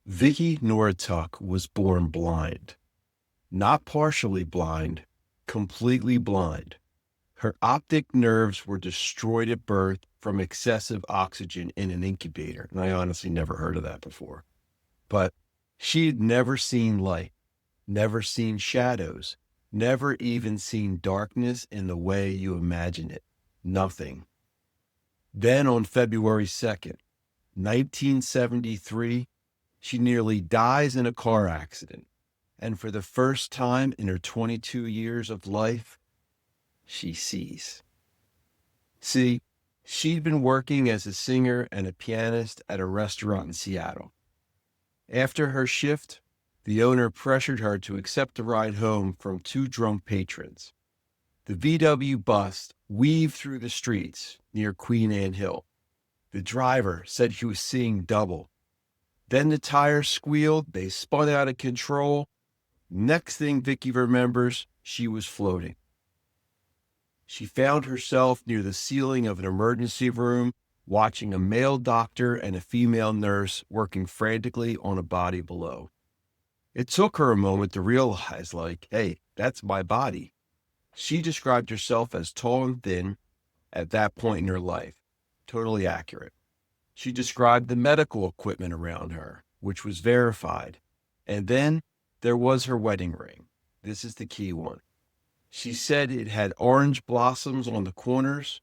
Vicki Noratuk was born blind, not partially blind, completely blind. Her optic nerves were destroyed at birth from excessive oxygen in an incubator. And I honestly never heard of that before. But she had never seen light, never seen shadows, never even seen darkness in the way you imagine it. Nothing. Then on February 2nd, 1973, she nearly dies in a car accident. And for the first time in her 22 years of life, she sees. See, she'd been working as a singer and a pianist at a restaurant in Seattle. After her shift, the owner pressured her to accept a ride home from two drunk patrons. The VW bus weaved through the streets near Queen Anne Hill. The driver said he was seeing double. Then the tires squealed, they spun out of control. Next thing Vicki remembers, she was floating. She found herself near the ceiling of an emergency room, watching a male doctor and a female nurse working frantically on a body below. It took her a moment to realize, hey, that's my body. She described herself as tall and thin at that point in her life. Totally accurate. She described the medical equipment around her, which was verified. And then there was her wedding ring. This is the key one. She said it had orange blossoms on the corners.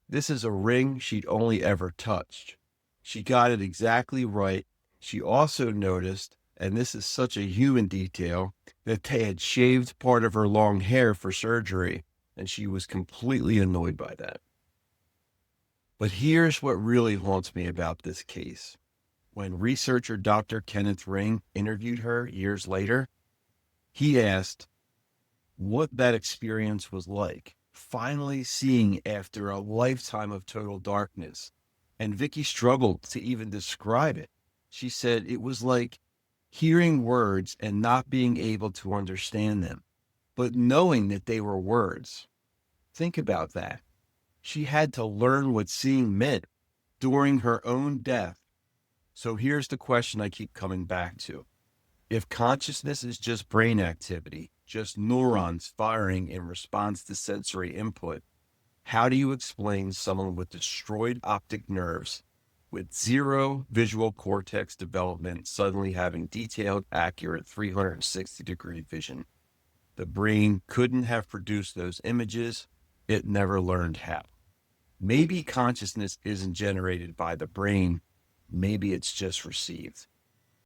This is a ring she'd only ever touched. She got it exactly right. She also noticed, and this is such a human detail, that they had shaved part of her long hair for surgery, and she was completely annoyed by that. But here's what really haunts me about this case. When researcher Dr. Kenneth Ring interviewed her years later, he asked what that experience was like, finally seeing after a lifetime of total darkness. And Vicki struggled to even describe it. She said it was like hearing words and not being able to understand them, but knowing that they were words. Think about that. She had to learn what seeing meant during her own death. So here's the question I keep coming back to. If consciousness is just brain activity, just neurons firing in response to sensory input, how do you explain someone with destroyed optic nerves, with zero visual cortex development, suddenly having detailed, accurate 360-degree vision? The brain couldn't have produced those images. It never learned how. Maybe consciousness isn't generated by the brain. Maybe it's just received.